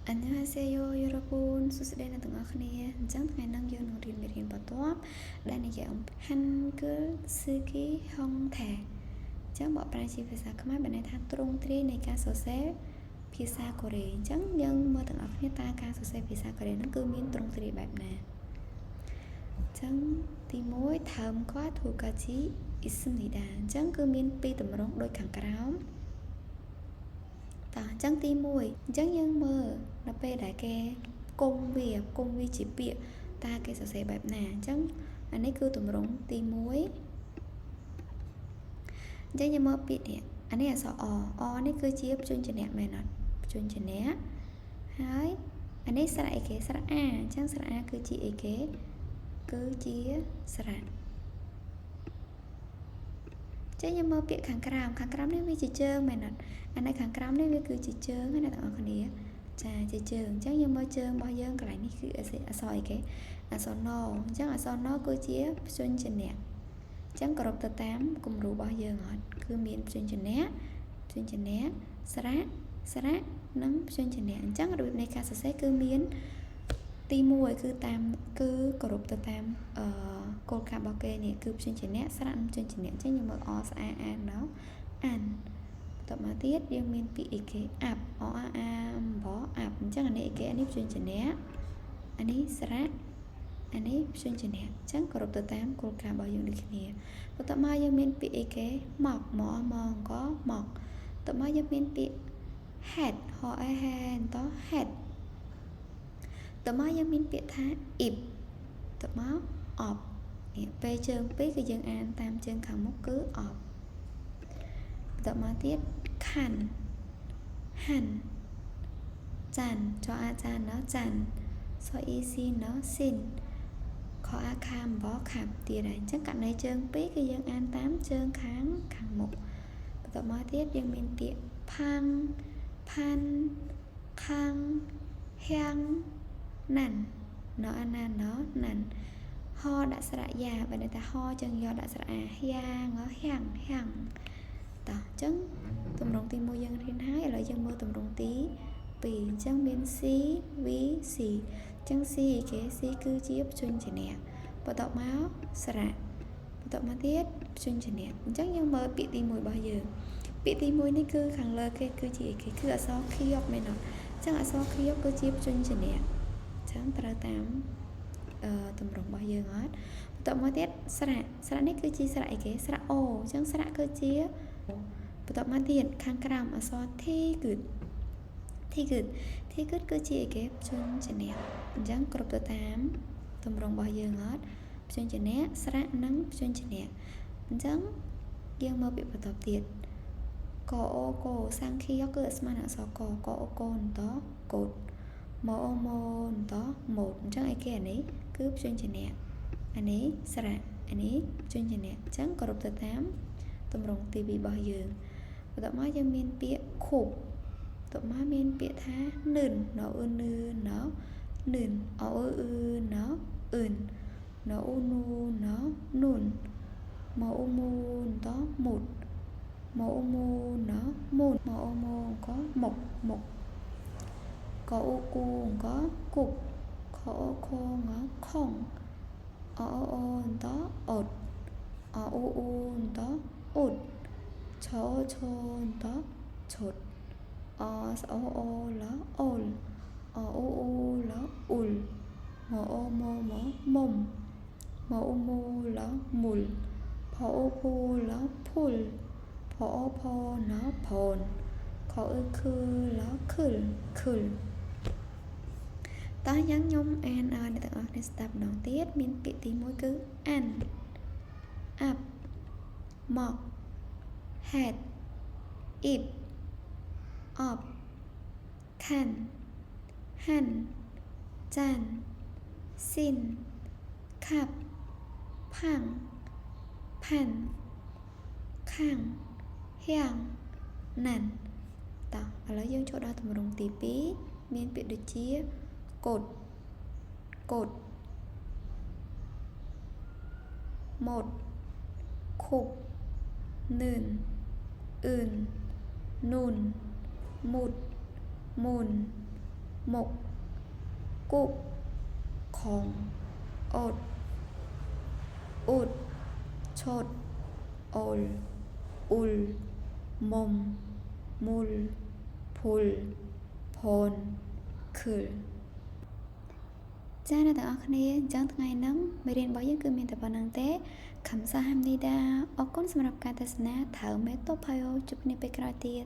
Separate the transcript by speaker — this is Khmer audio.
Speaker 1: 안녕하세요 여러분 수고하셨습니다. 등어크니에 장ថ្ងៃនឹង យើងនឹងរៀនមេរៀនបន្ទាប់ដែលនិយាយអំពី Hangul Sugi Hongtae ចឹងបកប្រែជាភាសាខ្មែរបានន័យថាទ្រង់ទ្រាយនៃការសរសេរភាសាកូរ៉េអញ្ចឹងយើងមើលទាំងអស់គ្នាតើការសរសេរភាសាកូរ៉េហ្នឹងគឺមានទ្រង់ទ្រាយបែបណាអញ្ចឹងទី1 다음과 두 가지 있습니다 អញ្ចឹងគឺមានពីរទម្រង់ដូចខាងក្រោមអញ្ចឹងទី1អញ្ចឹងយើងមើលដល់ពេលដែលគេគុំវាជាពាក្យតើគេសរសេរបែបណាអញ្ចឹងអានេះគឺទម្រង់ទី1អញ្ចឹងយើងមើលពាក្យនេះអានេះអក្សរអនេះគឺជាព្យញ្ជនៈមែនអត់ព្យញ្ជនៈហើយអានេះស្រៈអីគេស្រៈអាអញ្ចឹងស្រៈអាគឺជាអីគេគឺជាស្រៈចឹងយើងមើលពាក្យខាងក្រោមនេះវាជាជើងមែនអត់អានេះខាងក្រោមនេះវាគឺជាជើងណាបងប្អូនគ្នាចាជាជើងអញ្ចឹងយើងមើលជើងរបស់យើងកន្លែងនេះគឺអក្សរអីគេអក្សរណអញ្ចឹងអក្សរណគឺជាព្យញ្ជនៈអញ្ចឹងគោរពទៅតាមគំរូរបស់យើងអត់គឺមានព្យញ្ជនៈស្រៈនិងព្យញ្ជនៈអញ្ចឹងរបៀបនៃការសរសេរគឺមានទី1គឺគោរពទៅតាមគោលការណ៍របស់គេនេះគឺព្យញ្ជនៈស្រៈនិងព្យញ្ជនៈអញ្ចឹងយើងមើលអស្អាអានណោអានបន្តមកទៀតយើងមានពាក្យអីគេអាប់អអាអំបអាប់អញ្ចឹងអានេះអីគេអានេះព្យញ្ជនៈអានេះស្រៈអានេះព្យញ្ជនៈអញ្ចឹងគោរពទៅតាមគោលការណ៍របស់យើងដូចគ្នាបន្តមកយើងមានពាក្យអីគេមកអង្គមកបន្តមកយើងមានពាក្យ head ហអេហែត head តមកយើងមានពាក្យថា if តមក of នេះពេលជើងពីរគឺយើងអានតាមជើងខាងមុខគឺ of តមកទៀតខាន់ហាន់ចាន់ចអាចានណចាន់សអ៊ីស៊ីណស៊ីនខអាខាមបខាប់ទៀតហើយអញ្ចឹងករណីជើងពីរគឺយើងអានតាមជើងខាងមុខបន្តមកទៀតយើងមានពាក្យផាំងផាន់ខាំងហៀងណាន់ណអាណាណណាន់ហដាក់ស្រៈយ៉ាបើន័យថាហចឹងយកដាក់ស្រៈអាហៀងហៀងតោះអញ្ចឹងទម្រង់ទី1យើងរៀនហើយឥឡូវយើងមើលទម្រង់ទី2អញ្ចឹងមាន C V C អញ្ចឹង C គេ C គឺជាព្យញ្ជនៈបន្តមកស្រៈបន្តមកទៀតព្យញ្ជនៈអញ្ចឹងយើងមើលពាក្យទី1របស់យើងពាក្យទី1នេះគឺខាងលើគេគឺជាអីគេគឺអក្សរខៀវមែនអត់អញ្ចឹងអក្សរខៀវគឺជាព្យញ្ជនៈអញ្ចឹងត្រូវតាមទម្រង់របស់យើងអត់បន្តមកទៀតស្រៈនេះគឺជាស្រៈអីគេស្រៈអូអញ្ចឹងស្រៈគឺជាបន្តមកទៀតខាងក្រោមអក្សរ T good គឺជាអីគេព្យញ្ជនៈអញ្ចឹងគ្រប់ទៅតាមទម្រង់របស់យើងអត់ព្យញ្ជនៈស្រៈនិងព្យញ្ជនៈអញ្ចឹងយើងមើលពាក្យបន្តទៀតកអូកូសាំងខៀវគឺស្មើនឹងអក្សរកអូកូនតកូតម៉ូម៉ូនតម៉ូតអញ្ចឹងអីគេអានេះគឺព្យញ្ជនៈអានេះស្រៈអានេះព្យញ្ជនៈអញ្ចឹងគោរពទៅតាមទម្រង់ទី2របស់យើងបន្តមកយើងមានពាក្យខូបតមកមានពាក្យថានឿនណអ៊ឺនណនឿនអអ៊ឺណអ៊ឺនណអ៊ូនូណនូនម៉ូមូនតមុតម៉ូមូណមូនម៉ូមូក៏មុកកអ៊ូគូក៏គុកខអខងខងអអូនតអត់អ៊ូអ៊ូនតអ៊ុតឆោឆូនតឆុតអសអូអូឡអូលអអូអូឡអ៊ុលម៉ូអូម៉ូម៉ូមុំម៉ូអូម៉ូឡមុលផអូភូឡភុលផអូផូណផូនខអ៊ឺខឺឡខឹលតោះយ៉ាងខ្ញុំអានឲ្យអ្នកទាំងអស់គ្នាស្ដាប់ម្ដងទៀតមានពាក្យទី1គឺអានអាប់មក head if of ខាន់ហាន់ចាន់ស៊ីនខាប់ផាំងផាន់ខាំងហៀងណាន់តោះឥឡូវយើងចូលដល់ទម្រង់ទី2មានពាក្យដូចជាកូតម៉ូតខូបនឿនអ៊ឺននូនមុត moon មុខគូកខងអត់អ៊ូតឈុតអូលអ៊ុលមុំមូលភុលផនខឺលចា៎អ្នកទាំងអស់គ្នាអញ្ចឹងថ្ងៃហ្នឹងមេរៀនរបស់យើងគឺមានតែប៉ុណ្្នឹងទេខំសាហាមនីដាអរគុណសម្រាប់ការទស្សនាថៅមេតូផាយ៉ូជួបគ្នាពេលក្រោយទៀត